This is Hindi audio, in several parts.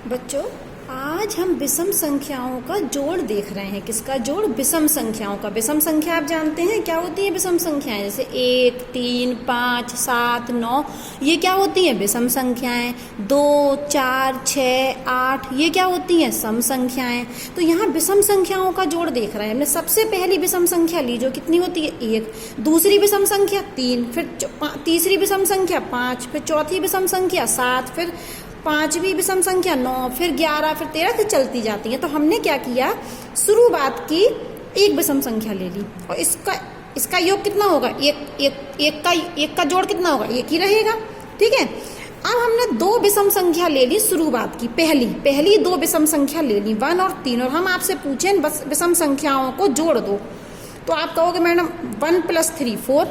बच्चों, आज हम विषम संख्याओं का जोड़ देख रहे हैं। किसका जोड़? विषम संख्याओं का। विषम संख्या आप जानते हैं क्या होती है? विषम संख्याएं जैसे 1, 3, 5, 7, 9 ये क्या होती हैं? विषम संख्याएं। 2, 4, 6, 8 ये क्या होती हैं? सम संख्याएं। तो यहाँ विषम संख्याओं का जोड़ देख रहे हैं। हमने सबसे पहली विषम संख्या ली जो कितनी होती है? 1। दूसरी विषम संख्या 3, फिर तीसरी विषम संख्या 5, फिर चौथी विषम संख्या 7, फिर पांचवी विषम संख्या 9, फिर 11, फिर 13 से चलती जाती है। तो हमने क्या किया? शुरुआत की एक विषम संख्या ले ली और इसका योग कितना होगा? एक का जोड़ कितना होगा? एक ही रहेगा। ठीक है। अब हमने दो विषम संख्या ले ली शुरुआत की, पहली दो विषम संख्या ले ली 1 और 3, और हम आपसे पूछे विषम संख्याओं को जोड़ दो। तो आप कहोगे मैडम 1 + 3 4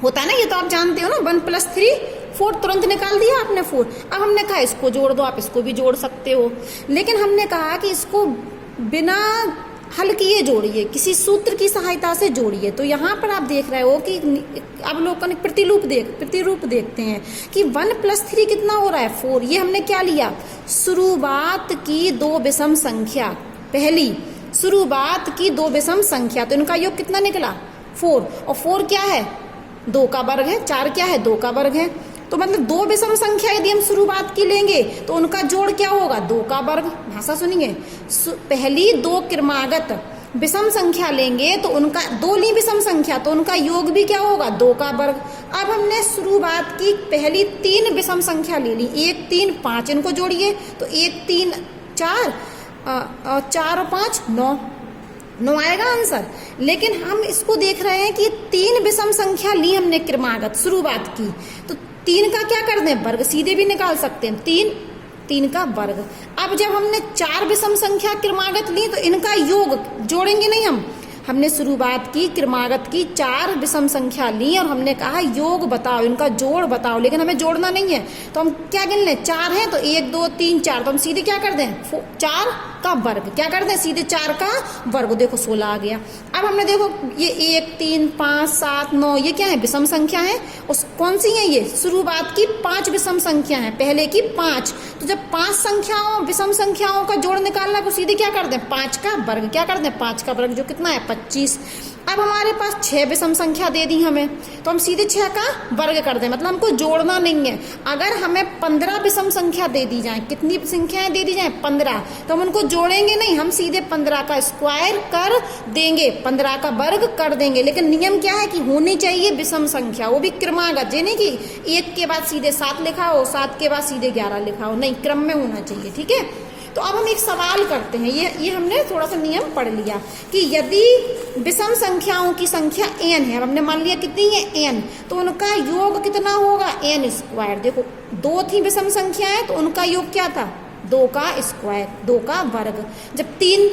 होता है ना, ये तो आप जानते हो ना। 1 + 3 4, तुरंत निकाल दिया आपने 4। अब हमने कहा इसको जोड़ दो, आप इसको भी जोड़ सकते हो, लेकिन हमने कहा कि इसको बिना हल किए जोड़िए, किसी सूत्र की सहायता से जोड़िए। तो यहाँ पर आप देख रहे हो कि अवलोकन प्रतिरूप देखते हैं कि 1 + 3 कितना हो रहा है? 4। ये हमने क्या लिया? शुरुआत की दो विषम संख्या, पहली शुरुआत की दो विषम संख्या, तो इनका योग कितना निकला? 4। और 4 क्या है? 2 का वर्ग है। 4 क्या है? 2 का वर्ग है। तो मतलब दो विषम संख्या यदि हम शुरुआत की लेंगे तो उनका जोड़ क्या होगा? 2 का वर्ग। भाषा सुनिए, पहली दो क्रमागत विषम संख्या लेंगे तो उनका दो ली विषम संख्या, तो उनका योग भी क्या होगा? 2 का वर्ग। अब हमने शुरुआत की पहली 3 विषम संख्या ले ली, 1, 3, 5, इनको जोड़िए तो 1, 3, 4 और 5 9 आएगा आंसर। लेकिन हम इसको देख रहे हैं कि 3 विषम संख्या ली हमने क्रमागत शुरुआत की, तो 3 का क्या कर दें? वर्ग सीधे भी निकाल सकते हैं। 3 का वर्ग। अब जब हमने 4 विषम संख्या क्रमागत ली तो इनका योग जोड़ेंगे नहीं हमने शुरुआत की क्रमागत की 4 विषम संख्या ली और हमने कहा योग बताओ, इनका जोड़ बताओ, लेकिन हमें जोड़ना नहीं है। तो हम क्या गिन लें? 4 है तो 1, 2, 3, 4, तो हम सीधे क्या कर दें? 4 का वर्ग। क्या कर दें? सीधे 4 का वर्ग। देखो 16 आ गया। अब हमने देखो ये 1, 3, 5, 7, 9 ये क्या है? विषम संख्या है। उस कौन सी है ये? शुरुआत की 5 विषम संख्या है, पहले की 5। तो जब 5 विषम संख्याओं का जोड़ निकालना तो सीधे क्या कर दें? 5 का वर्ग। क्या कर दें? 5 का वर्ग, जो कितना है? 25। अब हमारे पास 6 विषम संख्या दे दी हमें, तो हम सीधे 6 का वर्ग कर दें, मतलब हमको जोड़ना नहीं है। अगर हमें 15 विषम संख्या दे दी जाए, कितनी संख्याएं दे दी जाए? 15, तो हम उनको जोड़ेंगे नहीं, हम सीधे 15 का स्क्वायर कर देंगे, 15 का वर्ग कर देंगे। लेकिन नियम क्या है कि होनी चाहिए विषम संख्या, वो भी क्रमागत, ये नहीं कि 1 के बाद सीधे 7 लिखा हो, 7 के बाद सीधे 11 लिखा हो, नहीं, क्रम में होना चाहिए। ठीक है। तो अब हम एक सवाल करते हैं, ये हमने थोड़ा सा नियम पढ़ लिया कि यदि विषम संख्याओं की संख्या n है, अब हमने मान लिया कितनी है? n, तो उनका योग कितना होगा? n²। देखो 2 थी विषम संख्याएं तो उनका योग क्या था? 2 का स्क्वायर, 2 का वर्ग। जब 3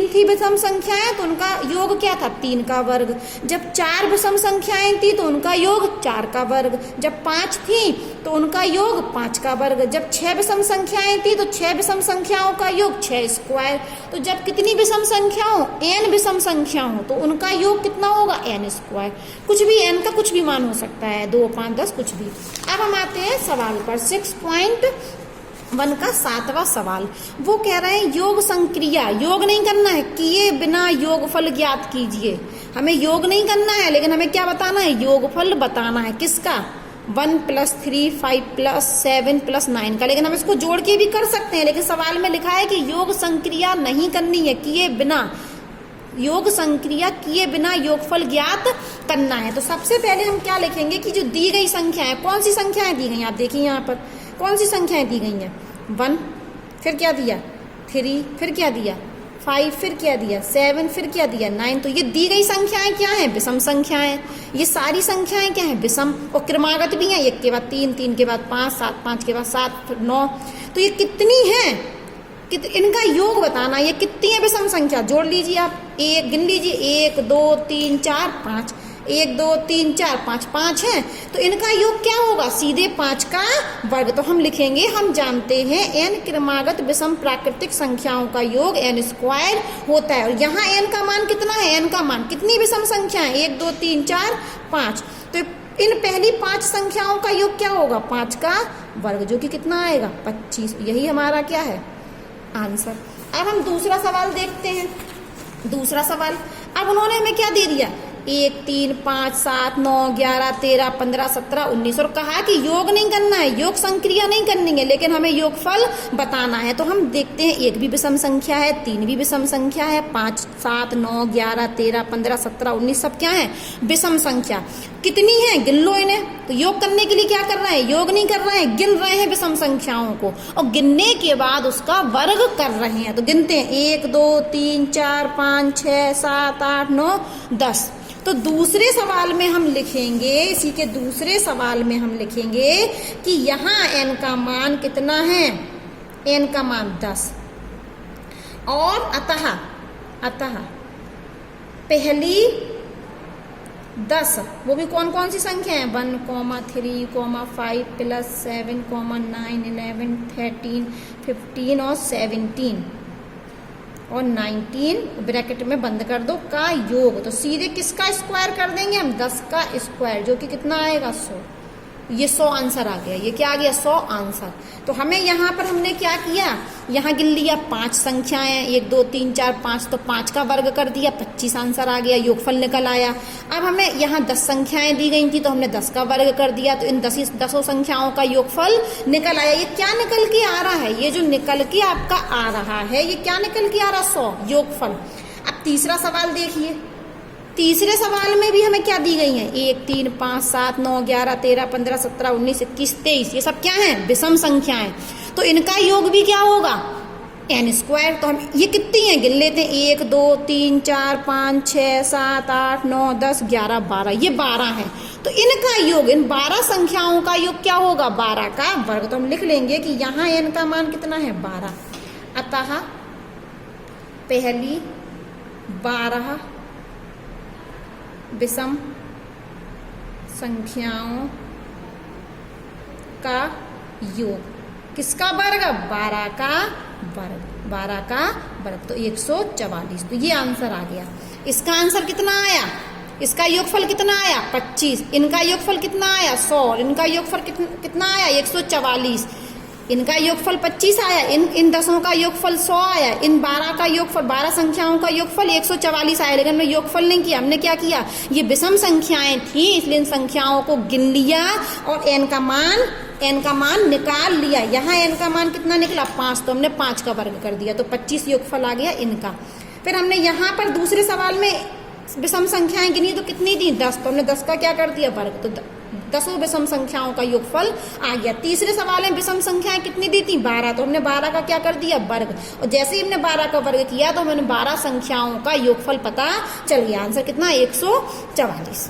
थी विषम संख्याएं तो उनका योग क्या था? 3 का वर्ग। जब 4 विषम संख्याएं थी तो उनका योग 4 का वर्ग। जब 5 थी तो उनका योग 5 का वर्ग। जब 6 विषम संख्याएं थी तो 6 विषम संख्याओं का योग 6²। तो जब कितनी विषम संख्या हो? n विषम संख्या हो, तो उनका योग कितना होगा? n²। कुछ भी, n का कुछ भी मान हो सकता है, 2, 5, 10 कुछ भी। अब हम आते हैं सवाल पर। 6.1 का 7वां सवाल। वो कह रहे हैं योग संक्रिया, योग नहीं करना है, किए बिना योगफल ज्ञात कीजिए। हमें योग नहीं करना है, लेकिन हमें क्या बताना है? योगफल बताना है। किसका? 1 + 3, 5 + 7 + 9 का। लेकिन हम इसको जोड़ के भी कर सकते हैं, लेकिन सवाल में लिखा है कि योग संक्रिया नहीं करनी है, किए बिना योग संक्रिया किए बिना योगफल ज्ञात करना है। तो सबसे पहले हम क्या लिखेंगे कि जो दी गई संख्या है, कौन सी संख्याएं दी गई? आप देखिए यहाँ पर कौन सी संख्याएं दी गई हैं? 1, फिर क्या दिया? 3, फिर क्या दिया? 5, फिर क्या दिया? 7, फिर क्या दिया? 9। तो ये दी गई संख्याएं क्या हैं? विषम संख्याएं। ये सारी संख्याएं क्या हैं? विषम, और क्रमागत भी हैं। 1 के बाद 3, 3 के बाद 5, 7, 5 के बाद 7, फिर 9। तो ये कितनी है? इनका योग बताना। ये कितनी है विषम संख्या? जोड़ लीजिए आप, एक गिन लीजिए, 1, 2, 3, 4, 5, 1, 2, 3, 4, 5, 5 है, तो इनका योग क्या होगा? सीधे 5 का वर्ग। तो हम लिखेंगे, हम जानते हैं n क्रमागत विषम प्राकृतिक संख्याओं का योग n² होता है। और यहाँ n का मान कितना है? n का मान कितनी विषम संख्या है? 1, 2, 3, 4, 5। तो इन पहली 5 संख्याओं का योग क्या होगा? 5 का वर्ग, जो कि कितना आएगा 25। यही हमारा क्या है आंसर। अब हम दूसरा सवाल देखते हैं। दूसरा सवाल, अब उन्होंने हमें क्या दे दिया, 1 3 5 7 9 11 13 15 17 19 और कहा कि योग नहीं करना है, योग संक्रिया नहीं करनी है, लेकिन हमें योगफल बताना है। तो हम देखते हैं 1 भी विषम संख्या है, 3 भी विषम संख्या है, 5 7 9 11 13 15 17 19 सब क्या है विषम संख्या। कितनी है गिन लो इन्हें। तो योग करने के लिए क्या कर रहे हैं, योग नहीं कर रहे हैं, गिन रहे हैं विषम संख्याओं को और गिनने के बाद उसका वर्ग कर रहे हैं। तो गिनते हैं 1 2 3 4 5 6 7 8 9 10। तो दूसरे सवाल में हम लिखेंगे, इसी के दूसरे सवाल में हम लिखेंगे कि यहाँ n का मान कितना है, n का मान 10 और अतः पहली 10, वो भी कौन कौन सी संख्या है 1 3 5 प्लस 7 9 11 13 15 और 17 और 19 ब्रैकेट में बंद कर दो का योग। तो सीधे किसका स्क्वायर कर देंगे हम, 10 का स्क्वायर, जो कि कितना आएगा 100। ये 100 आंसर आ गया। ये क्या आ गया 100 आंसर। तो हमें यहाँ पर हमने क्या किया, यहाँ गिन लिया 5 संख्याएं 1 2 3 4 5, तो 5 का वर्ग कर दिया 25 आंसर आ गया, योगफल निकल आया। अब हमें यहाँ 10 संख्याएं दी गई थी तो हमने 10 का वर्ग कर दिया, तो इन 10 संख्याओं का योगफल निकल आया। ये क्या निकल के आ रहा है, ये जो निकल के आपका आ रहा है ये क्या निकल के आ रहा है 100 योगफल। अब तीसरा सवाल देखिए, तीसरे सवाल में भी हमें क्या दी गई है 1 3 5 7 9 11 13 15 17 19 21 23, ये सब क्या है विषम संख्याएं। तो इनका योग भी क्या होगा n स्क्वायर। तो हम ये कितनी है गिन लेते हैं 1 2 3 4 5 6 7 8 9 10 11 12, ये 12 है। तो इनका योग, इन 12 संख्याओं का योग क्या होगा 12 का वर्ग। तो हम लिख लेंगे कि यहाँ n का मान कितना है 12, अतः पहली 12 विषम संख्याओं का योग किसका वर्ग 12 का वर्ग, 12 का वर्ग तो 144। तो ये आंसर आ गया। इसका आंसर कितना आया, इसका योगफल कितना आया 25, इनका योगफल कितना आया 100, इनका योगफल कितना आया 144, इनका योगफल 25 आया, इन 10 का योगफल 100 आया, इन 12 का योगफल 12 संख्याओं का योगफल 144 आया। लेकिन हमने योगफल नहीं किया, हमने क्या किया, ये विषम संख्याएं थी इसलिए इन संख्याओं को गिन लिया और n का मान निकाल लिया। यहाँ n का मान कितना निकला 5, तो हमने 5 का वर्ग कर दिया, तो 25 योगफल आ गया इनका। फिर हमने यहाँ पर दूसरे सवाल में विषम संख्याएं गिनी तो कितनी थी 10, तो हमने 10 का क्या कर दिया वर्ग, तो 10 विषम संख्याओं का योगफल आ गया। तीसरे सवाल में विषम संख्याएं कितनी दी थी 12, तो हमने 12 का क्या कर दिया वर्ग, और जैसे ही हमने 12 का वर्ग किया तो हमने 12 संख्याओं का योगफल पता चल गया। आंसर कितना 144।